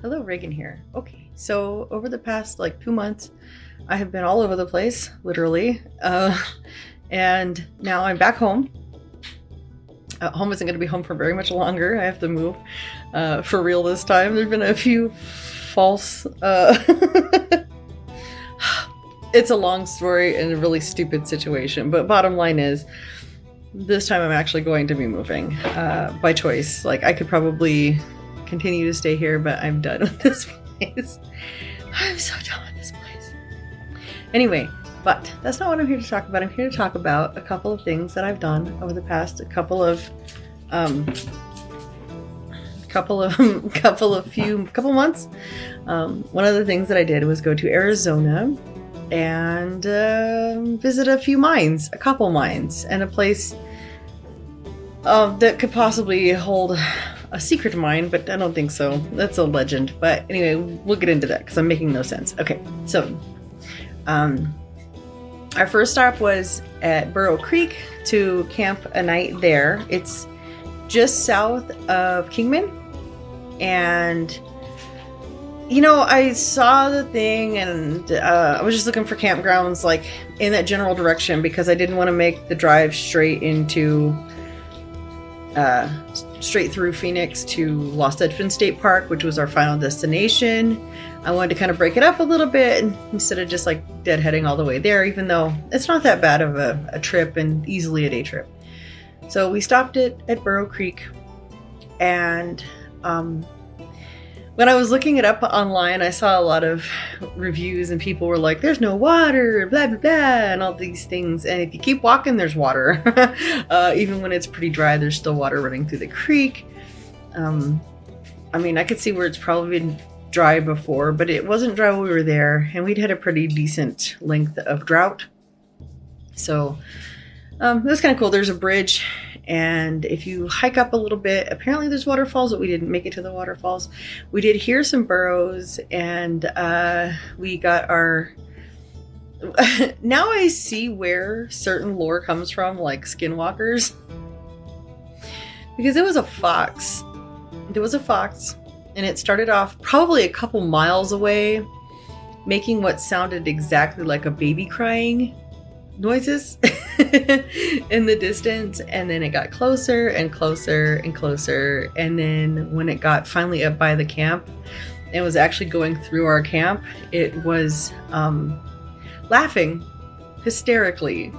Hello, Reagan here. Okay, so over the past like 2 months, I have been all over the place, literally, and now I'm back home. Home isn't going to be home for very much longer. I have to move for real this time. There's been a few false... It's a long story and a really stupid situation, but bottom line is, this time I'm actually going to be moving by choice. Like, I could probably continue to stay here, but I'm done with this place. I'm so done with this place. Anyway, but that's not what I'm here to talk about. I'm here to talk about a couple of things that I've done over the past couple months. One of the things that I did was go to Arizona and visit a couple mines, and a place that could possibly hold a secret mine, but I don't think so. That's a legend. But anyway, we'll get into that because I'm making no sense. Okay, so our first stop was at Burro Creek to camp a night there. It's just south of Kingman, and you know, I saw the thing and I was just looking for campgrounds like in that general direction because I didn't want to make the drive straight through Phoenix to Lost Dutchman State Park, which was our final destination. I wanted to kind of break it up a little bit instead of just like deadheading all the way there, even though it's not that bad of a trip and easily a day trip. So we stopped at Burro Creek, and when I was looking it up online, I saw a lot of reviews and people were like, there's no water, blah, blah, blah, and all these things. And if you keep walking, there's water. Even when it's pretty dry, there's still water running through the creek. I mean, I could see where it's probably been dry before, but it wasn't dry when we were there. And we'd had a pretty decent length of drought. So it was kind of cool. There's a bridge. And if you hike up a little bit, apparently there's waterfalls, but we didn't make it to the waterfalls. We did hear some burros, and we got our... Now I see where certain lore comes from, like skinwalkers. Because it was a fox. There was a fox, and it started off probably a couple miles away, making what sounded exactly like a baby crying noises in the distance, and then it got closer and closer and closer, and then when it got finally up by the camp and was actually going through our camp, it was laughing hysterically.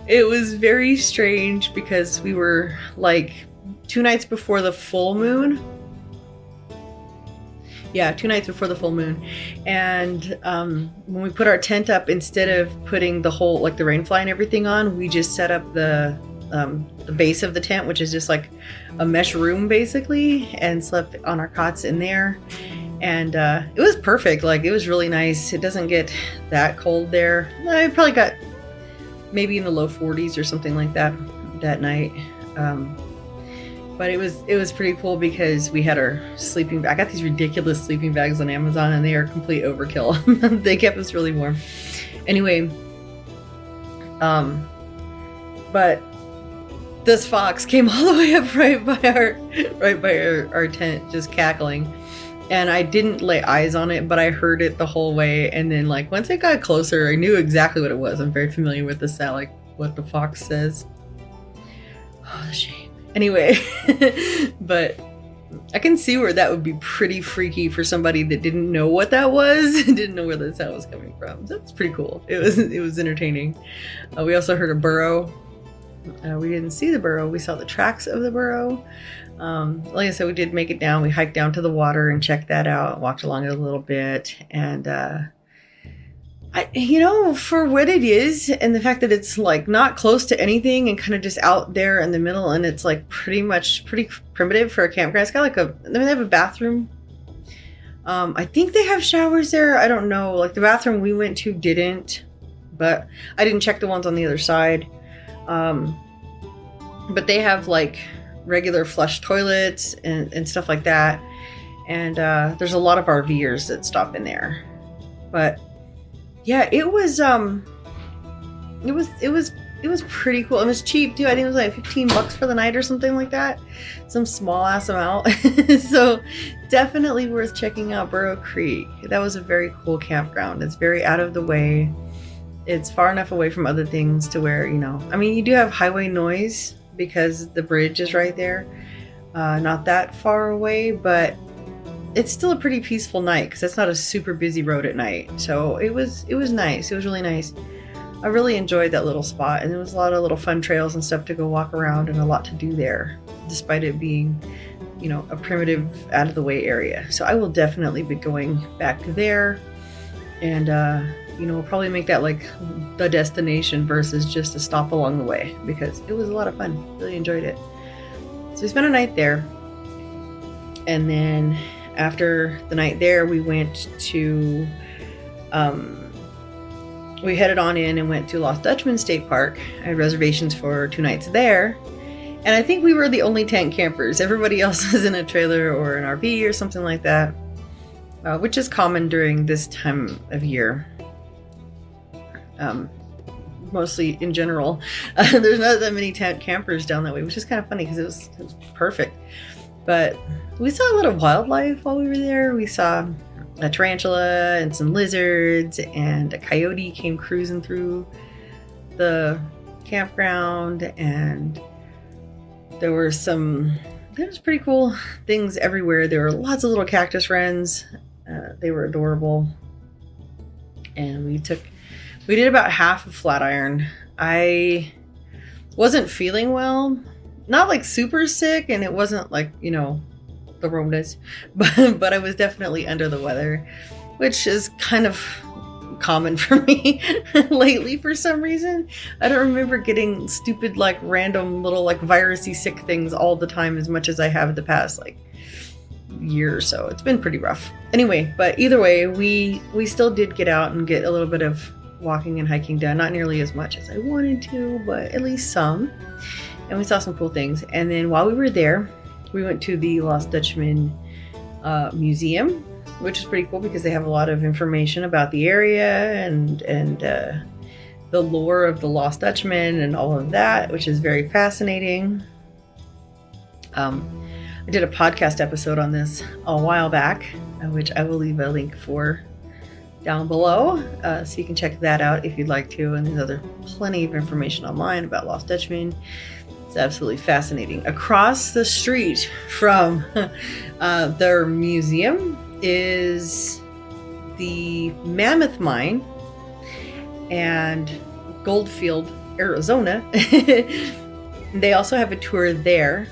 It was very strange because we were like 2 nights before the full moon. Yeah, 2 nights before the full moon. And when we put our tent up, instead of putting the whole, like the rainfly and everything on, we just set up the base of the tent, which is just like a mesh room basically, and slept on our cots in there. And it was perfect. Like, it was really nice. It doesn't get that cold there. I probably got maybe in the low 40s or something like that night. But it was pretty cool because we had our sleeping bag. I got these ridiculous sleeping bags on Amazon, and they are complete overkill. They kept us really warm. Anyway, but this fox came all the way up right by our tent, just cackling. And I didn't lay eyes on it, but I heard it the whole way. And then, like, once it got closer, I knew exactly what it was. I'm very familiar with the sound, like what the fox says. Oh, the shame. Anyway, but I can see where that would be pretty freaky for somebody that didn't know what that was, didn't know where the sound was coming from. So that's pretty cool. It was entertaining. We also heard a burro. We didn't see the burro. We saw the tracks of the burro. Like I said, we did make it down. We hiked down to the water and checked that out, walked along it a little bit, and for what it is, and the fact that it's like not close to anything and kind of just out there in the middle, and it's like pretty primitive for a campground. It's got like they have a bathroom. I think they have showers there. I don't know. Like, the bathroom we went to didn't, but I didn't check the ones on the other side. But they have like regular flush toilets and stuff like that. And there's a lot of RVers that stop in there. But yeah, it was it was pretty cool. It was cheap too. I think it was like $15 for the night or something like that. Some small ass amount. So definitely worth checking out Burro Creek. That was a very cool campground. It's very out of the way. It's far enough away from other things to where, you know, I mean, you do have highway noise because the bridge is right there. Not that far away, but it's still a pretty peaceful night because it's not a super busy road at night. So it was nice. It was really nice. I really enjoyed that little spot, and there was a lot of little fun trails and stuff to go walk around and a lot to do there, despite it being, you know, a primitive, out of the way area. So I will definitely be going back to there, and you know, we'll probably make that like the destination versus just a stop along the way, because it was a lot of fun. Really enjoyed it. So we spent a night there, and then after the night there, we went to we headed on in and went to Lost Dutchman State Park. I had reservations for 2 nights there. And I think we were the only tent campers. Everybody else was in a trailer or an RV or something like that, which is common during this time of year. Mostly in general. There's not that many tent campers down that way, which is kind of funny because it was perfect. But we saw a lot of wildlife while we were there. We saw a tarantula and some lizards, and a coyote came cruising through the campground, and there was pretty cool things everywhere. There were lots of little cactus wrens. They were adorable. And we did about half of Flatiron. I wasn't feeling well, not like super sick, and it wasn't like, you know, the Ronas, but I was definitely under the weather, which is kind of common for me lately for some reason. I don't remember getting stupid, like random little like virusy sick things all the time as much as I have the past like year or so. It's been pretty rough. Anyway, but either way, we still did get out and get a little bit of walking and hiking done. Not nearly as much as I wanted to, but at least some. And we saw some cool things. And then while we were there, we went to the Lost Dutchman Museum, which is pretty cool because they have a lot of information about the area and the lore of the Lost Dutchman and all of that, which is very fascinating. I did a podcast episode on this a while back, which I will leave a link for down below, so you can check that out if you'd like to. And there's plenty of information online about Lost Dutchman. It's absolutely fascinating. Across the street from their museum is the Mammoth Mine and Goldfield, Arizona. They also have a tour there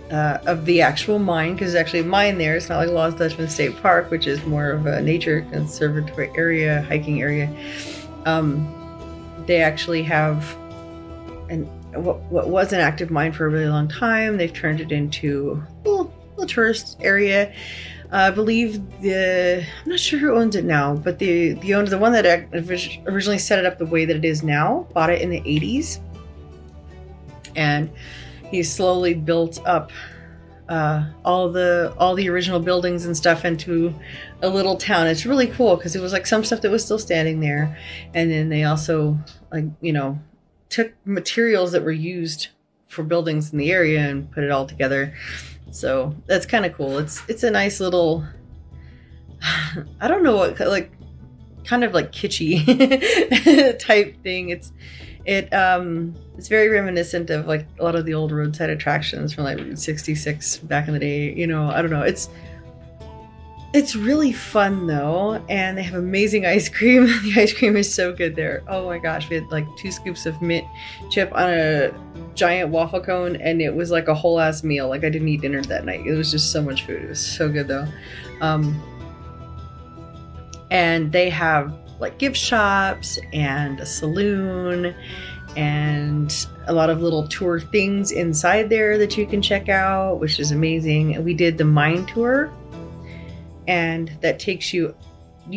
of the actual mine, because there's actually a mine there. It's not like Lost Dutchman State Park, which is more of a nature conservatory area, hiking area. They actually have what was an active mine for a really long time. They've turned it into a little tourist area. I believe I'm not sure who owns it now, but the owner, the one that originally set it up the way that it is now, bought it in the 80s. And he slowly built up all the original buildings and stuff into a little town. It's really cool because it was like some stuff that was still standing there. And then they also, like, you know, took materials that were used for buildings in the area and put it all together. So that's kind of cool. It's a nice little, I don't know what, like, kind of like kitschy type thing. It's very reminiscent of like a lot of the old roadside attractions from like Route 66 back in the day. You know, I don't know. It's really fun though, and they have amazing ice cream. The ice cream is so good there. Oh my gosh, we had like 2 scoops of mint chip on a giant waffle cone, and it was like a whole ass meal. Like I didn't eat dinner that night. It was just so much food. It was so good though. And they have like gift shops and a saloon and a lot of little tour things inside there that you can check out, which is amazing. And we did the mine tour, and that takes you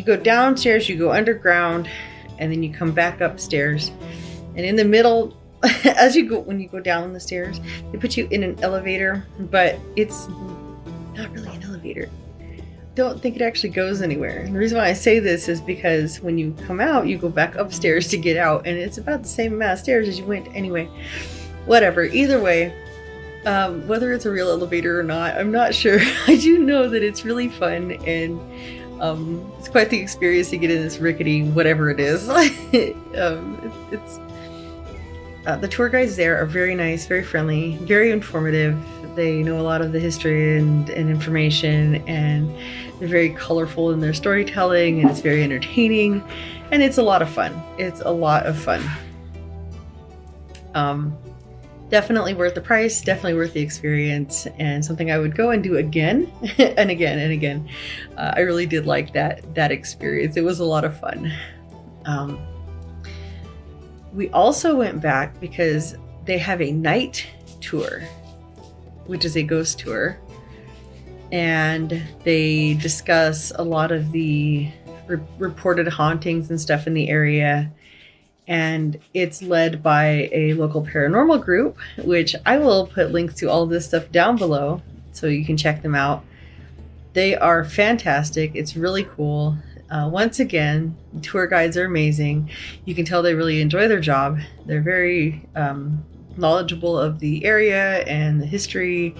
go downstairs, you go underground, and then you come back upstairs. And in the middle, when you go down the stairs, they put you in an elevator, but it's not really an elevator. don't think it actually goes anywhere. And the reason why I say this is because when you come out, you go back upstairs to get out, and it's about the same amount of stairs as you went anyway. Whatever. Either way, whether it's a real elevator or not, I'm not sure. I do know that it's really fun, and it's quite the experience to get in this rickety whatever it is. The tour guides there are very nice, very friendly, very informative. They know a lot of the history and information, and they're very colorful in their storytelling, and it's very entertaining, and it's a lot of fun. It's a lot of fun. Definitely worth the price, definitely worth the experience, and something I would go and do again and again and again. I really did like that experience. It was a lot of fun. We also went back because they have a night tour, which is a ghost tour, and they discuss a lot of the reported hauntings and stuff in the area. And it's led by a local paranormal group, which I will put links to all of this stuff down below so you can check them out. They are fantastic. It's really cool. Once again, tour guides are amazing. You can tell they really enjoy their job. They're very knowledgeable of the area and the history,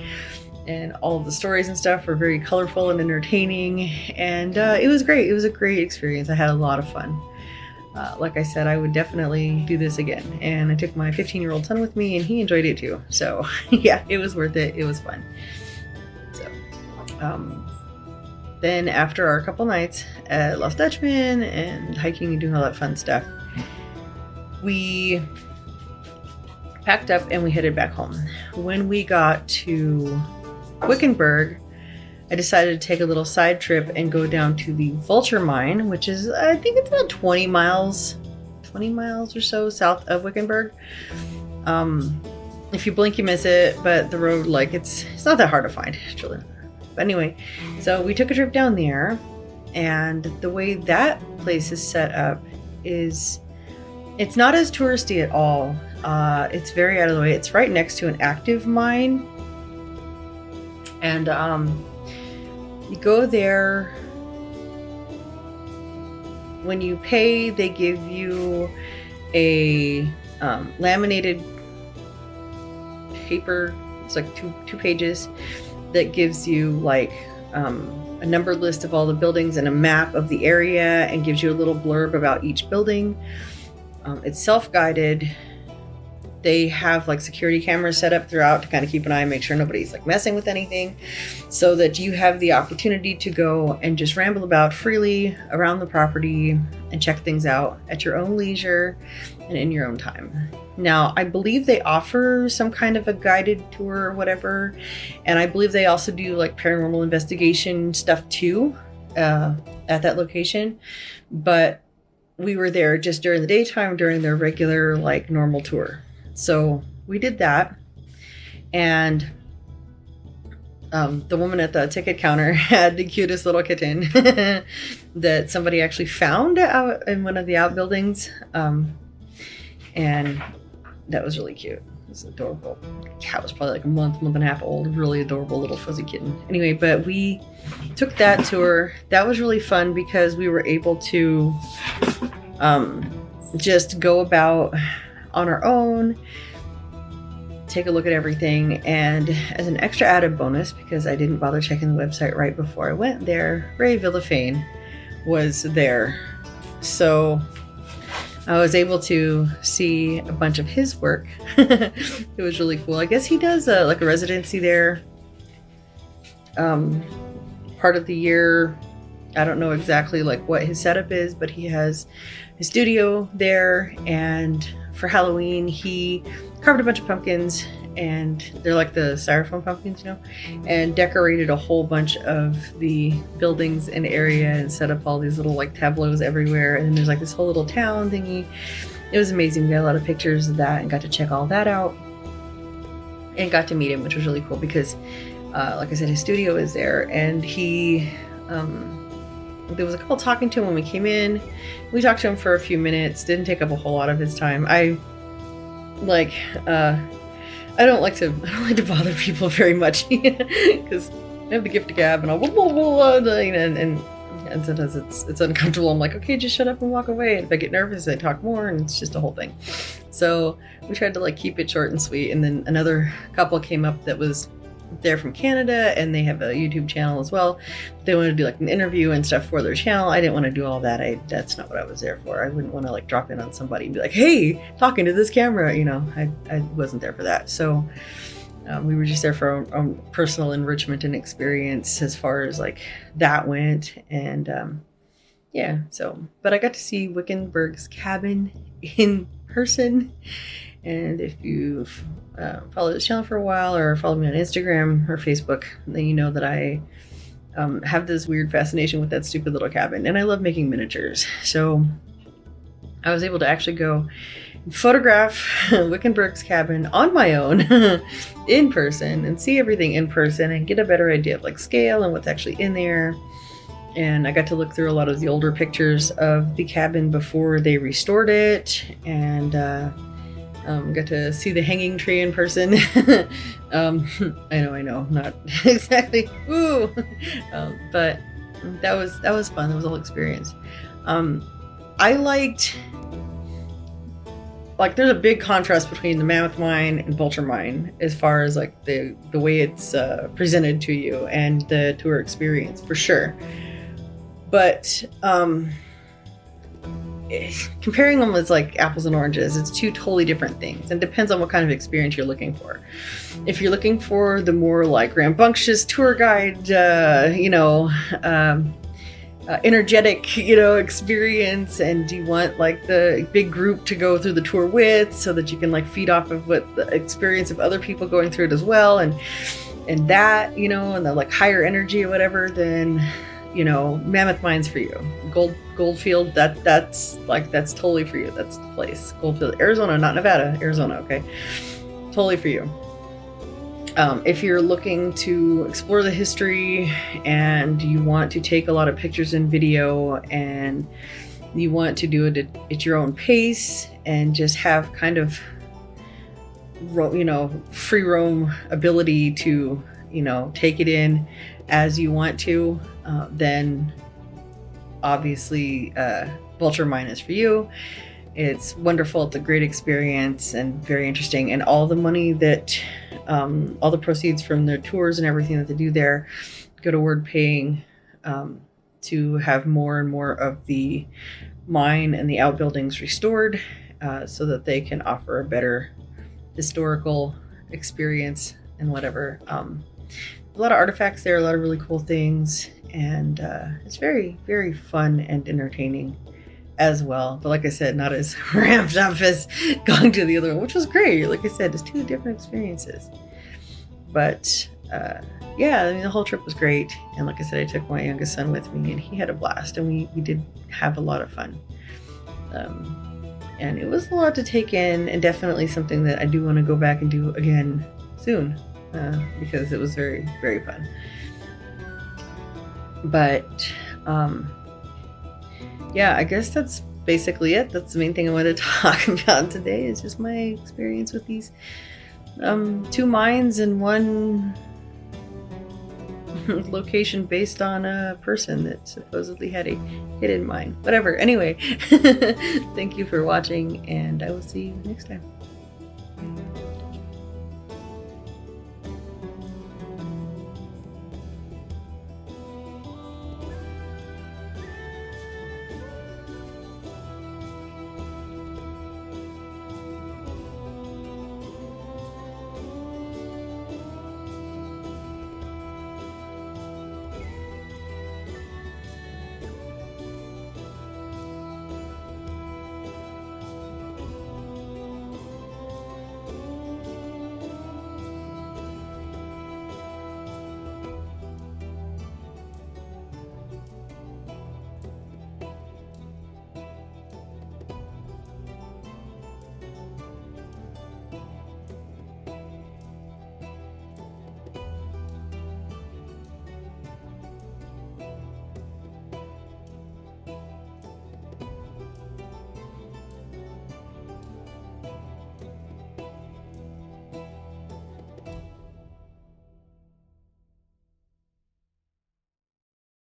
and all of the stories and stuff are very colorful and entertaining. And it was great. It was a great experience. I had a lot of fun. Like I said, I would definitely do this again. And I took my 15-year-old son with me, and he enjoyed it too. So yeah, it was worth it. It was fun. So then after our couple nights at Lost Dutchman and hiking and doing all that fun stuff, we packed up and we headed back home. When we got to Wickenburg, I decided to take a little side trip and go down to the Vulture Mine, which is, I think it's about 20 miles or so south of Wickenburg. If you blink, you miss it, but the road, like, it's not that hard to find, actually. But anyway, so we took a trip down there, and the way that place is set up is, it's not as touristy at all. It's very out of the way. It's right next to an active mine, and you go there. When you pay, they give you a laminated paper. It's like two pages that gives you like a numbered list of all the buildings and a map of the area, and gives you a little blurb about each building. It's self-guided. They have like security cameras set up throughout to kind of keep an eye and make sure nobody's like messing with anything, so that you have the opportunity to go and just ramble about freely around the property and check things out at your own leisure and in your own time. Now, I believe they offer some kind of a guided tour or whatever, and I believe they also do like paranormal investigation stuff too at that location, but we were there just during the daytime during their regular like normal tour. So we did that, and the woman at the ticket counter had the cutest little kitten that somebody actually found out in one of the outbuildings, and that was really cute. It was adorable. The cat was probably like a month and a half old. Really adorable little fuzzy kitten. Anyway, but we took that tour. That was really fun because we were able to just go about on our own, take a look at everything, and as an extra added bonus, because I didn't bother checking the website right before I went there, Ray Villafane was there. So I was able to see a bunch of his work. It was really cool. I guess he does like a residency there part of the year. I don't know exactly like what his setup is, but he has his studio there, and for Halloween he carved a bunch of pumpkins, and they're like the styrofoam pumpkins, you know, and decorated a whole bunch of the buildings and area and set up all these little like tableaus everywhere, and then there's like this whole little town thingy. It was amazing. We got a lot of pictures of that and got to check all that out and got to meet him, which was really cool because like I said, his studio is there, and he there was a couple talking to him when we came in. We talked to him for a few minutes. Didn't take up a whole lot of his time. I don't like to bother people very much because I have the gift gab and I'll blah, blah, blah, blah, and sometimes it's uncomfortable. I'm like, okay, just shut up and walk away. And if I get nervous, I talk more, and it's just a whole thing. So we tried to like keep it short and sweet. And then another couple came up that was there from Canada, and they have a YouTube channel as well. They wanted to do like an interview and stuff for their channel. I didn't want to do all that. That's not what I was there for. I wouldn't want to like drop in on somebody and be like, hey, talking to this camera, you know. I wasn't there for that. So we were just there for our own personal enrichment and experience as far as like that went. And yeah, so, but I got to see Wickenberg's cabin in person. And if you've followed this channel for a while or follow me on Instagram or Facebook, then you know that I have this weird fascination with that stupid little cabin. And I love making miniatures. So I was able to actually go photograph Wickenberg's cabin on my own in person and see everything in person and get a better idea of like scale and what's actually in there. And I got to look through a lot of the older pictures of the cabin before they restored it, and got to see the hanging tree in person. I know, not exactly woo, but that was fun. That was a whole experience. I liked, like, there's a big contrast between the Mammoth Mine and Vulture Mine as far as like the way it's presented to you and the tour experience, for sure. But comparing them is like apples and oranges. It's two totally different things, and depends on what kind of experience you're looking for. If you're looking for the more like rambunctious tour guide, energetic, experience, and you want like the big group to go through the tour with, so that you can like feed off of what the experience of other people going through it as well, and that, and the like higher energy or whatever, then Mammoth Mine's for you. Goldfield, that's totally for you. That's the place. Goldfield, Arizona, not Nevada, Arizona. Okay, totally for you. If you're looking to explore the history and you want to take a lot of pictures and video, and you want to do it at your own pace and just have kind of free roam ability to take it in as you want to, then obviously Vulture Mine is for you. It's wonderful. It's a great experience and very interesting. And all the money that, all the proceeds from their tours and everything that they do there go toward paying to have more and more of the mine and the outbuildings restored, so that they can offer a better historical experience and whatever. A lot of artifacts there, a lot of really cool things, and it's very, very fun and entertaining as well. But like I said, not as ramped up as going to the other one, which was great. Like I said, it's two different experiences. But yeah, I mean, the whole trip was great. And like I said, I took my youngest son with me, and he had a blast, and we did have a lot of fun. And it was a lot to take in, and definitely something that I do want to go back and do again soon, because it was very, very fun. But yeah, I guess that's basically it. That's the main thing I wanted to talk about today, is just my experience with these two mines and one location based on a person that supposedly had a hidden mine. Whatever. Anyway, thank you for watching, and I will see you next time.